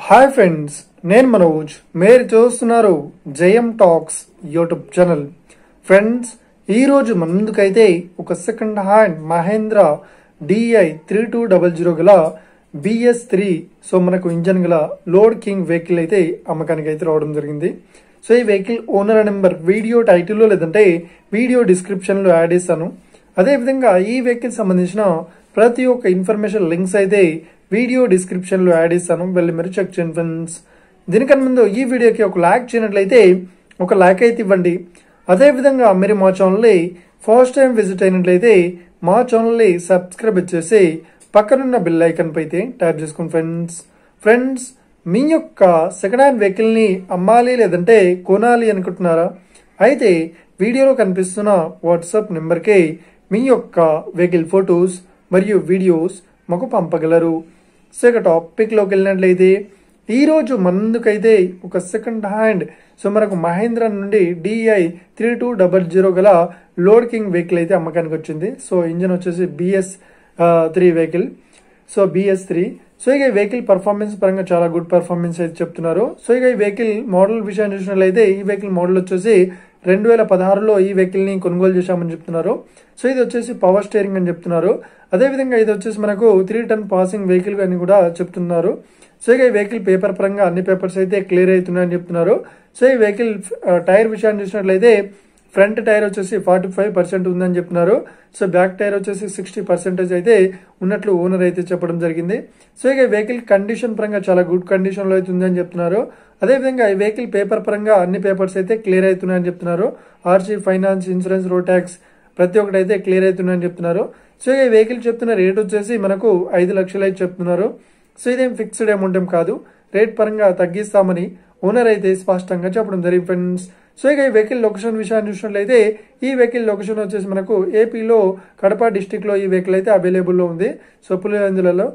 Hi friends, నేను మనోజ్. మీరు చూస్తున్నారు జయం టాక్స్ యూట్యూబ్ ఛానల్. ఫ్రెండ్స్, ఈరోజు మన ముందుకైతే ఒక సెకండ్ హ్యాండ్ మహేంద్ర DI 3200 గల BS3 మనకు ఇంజన్ గల లోడ్ కింగ్ వెహికల్ అయితే అమ్మకానికి అయితే రావడం జరిగింది. సో ఈ వెహికల్ ఓనర్ నెంబర్ వీడియో టైటిల్లో లేదంటే వీడియో డిస్క్రిప్షన్లో యాడ్ చేస్తాను. అదేవిధంగా ఈ వెహికల్ సంబంధించిన ప్రతి ఒక్క ఇన్ఫర్మేషన్ లింక్స్ అయితే వీడియో డిస్క్రిప్షన్ లో యాడ్ చేస్తాను, వెళ్ళి మీరు చెక్ చేయండి ఫ్రెండ్స్. దీనికన్నా ముందు ఈ వీడియోకి ఒక లైక్ చేయనట్లయితే ఒక లైక్ అయితే ఇవ్వండి. అదేవిధంగా మీరు మా ఛానల్ని ఫస్ట్ టైం విజిట్ అయినట్లయితే మా ఛానల్ని సబ్స్క్రైబ్ చేసి పక్కనున్న బెల్ ఐకాన్ పై అయితే ట్యాప్ చేసుకోండి ఫ్రెండ్స్. మీ యొక్క సెకండ్ హ్యాండ్ వెహికల్ని అమ్మాలి లేదంటే కొనాలి అనుకుంటున్నారా? అయితే వీడియోలో కనిపిస్తున్న వాట్సాప్ నెంబర్కి మీ యొక్క వెహికల్ ఫొటోస్ మరియు వీడియోస్ మాకు పంపగలరు. ఇక టాపిక్లోకి వెళ్ళినట్లయితే ఈరోజు ముందుకైతే ఒక సెకండ్ హ్యాండ్ మనకు మహేంద్ర నుండి DI 3200 గల లోడ్ కింగ్ వెహికల్ అయితే అమ్మకానికి వచ్చింది. ఇంజన్ వచ్చేసి BS3 వెహికల్. BS3 ఇక ఈ వెహికల్ పర్ఫార్మెన్స్ పరంగా చాలా గుడ్ పర్ఫార్మెన్స్ అయితే చెప్తున్నారు. ఇక ఈ వెహికల్ మోడల్ విషయాన్ని చూసినట్లయితే ఈ వెహికల్ మోడల్ వచ్చేసి 2016లో ఈ వెహికల్ ని కొనుగోలు చేశామని చెప్తున్నారు. ఇది వచ్చేసి పవర్ స్టీరింగ్ అని చెప్తున్నారు. అదేవిధంగా ఇది వచ్చేసి మనకు 3 టన్ పాసింగ్ వెహికల్ అని కూడా చెప్తున్నారు. ఇక ఈ వెహికల్ పేపర్ పరంగా అన్ని పేపర్స్ అయితే క్లియర్ అవుతున్నాయని చెప్తున్నారు. ఈ వెహికల్ టైర్ విషయాన్ని చూసినట్లయితే ఫ్రంట్ టైర్ వచ్చేసి 45% ఉందని చెప్తున్నారు. బ్యాక్ టైర్ వచ్చేసి 60% అయితే ఉన్నట్లు ఓనర్ అయితే చెప్పడం జరిగింది. ఇక ఈ వెహికల్ కండిషన్ పరంగా చాలా గుడ్ కండిషన్ లో అయితే ఉందని చెప్తున్నారు. అదేవిధంగా ఈ వెహికల్ పేపర్ పరంగా అన్ని పేపర్స్ అయితే క్లియర్ అవుతున్నాయని చెప్తున్నారు. RC, finance, insurance, road tax ప్రతి ఒక్కటి అయితే క్లియర్ అవుతున్నాయని చెప్తున్నారు. ఈ వెహికల్ చెప్తున్న రేట్ వచ్చేసి మనకు 5 లక్షలు అయితే చెప్తున్నారు. ఇదేం ఫిక్స్డ్ అమౌంట్ ఏం కాదు, రేట్ పరంగా తగ్గిస్తామని ఓనర్ అయితే స్పష్టంగా చెప్పడం జరిగింది ఫ్రెండ్స్. ఇక ఈ వెహికల్ లొకేషన్ విషయాన్ని చూసినట్లయితే ఈ వెహికల్ లొకేషన్ వచ్చేసి మనకు ఏపీలో కడప డిస్టిక్ లో ఈ వెహికల్ అయితే అవైలబుల్ లో ఉంది. పులివెందులలో.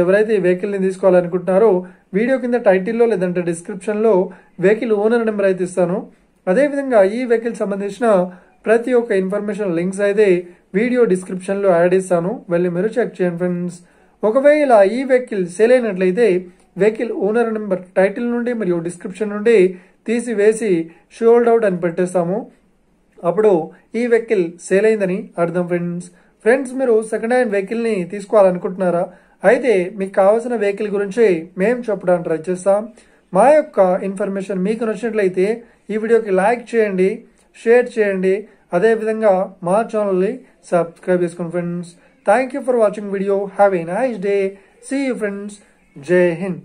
ఎవరైతే ఈ వెహికల్ ని తీసుకోవాలనుకుంటున్నారో వీడియో కింద టైటిల్లో లేదంటే డిస్క్రిప్షన్ లో వెహికల్ ఓనర్ నెంబర్ అయితే ఇస్తాను. అదేవిధంగా ఈ వెహికల్ సంబంధించిన ప్రతి ఒక్క ఇన్ఫర్మేషన్ లింక్స్ అయితే వీడియో డిస్క్రిప్షన్ లో యాడ్ చేస్తాను, వెళ్ళి మీరు చెక్ చేయండి ఫ్రెండ్స్. ఒకవేళ ఈ వెహికల్ సేల్ అయినట్లయితే వెహికల్ ఓనర్ నెంబర్ టైటిల్ నుండి మరియు డిస్క్రిప్షన్ నుండి తీసివేసి షోల్డ్ అవుట్ అని పెట్టేస్తాము. అప్పుడు ఈ వెహికల్ సేల్ అయిందని అర్థం ఫ్రెండ్స్. మీరు సెకండ్ హ్యాండ్ వెహికల్ ని తీసుకోవాలనుకుంటున్నారా? అయితే మీకు కావాల్సిన వెహికల్ గురించి మేము చెప్పడానికి ట్రై చేస్తాం. మా యొక్క ఇన్ఫర్మేషన్ మీకు నచ్చినట్లయితే ఈ వీడియోకి లైక్ చేయండి, షేర్ చేయండి. అదేవిధంగా మా ఛానల్ని సబ్స్క్రైబ్ చేసుకోండి friends. Thank you for watching video. Have a nice day. See you friends. జై హింద్.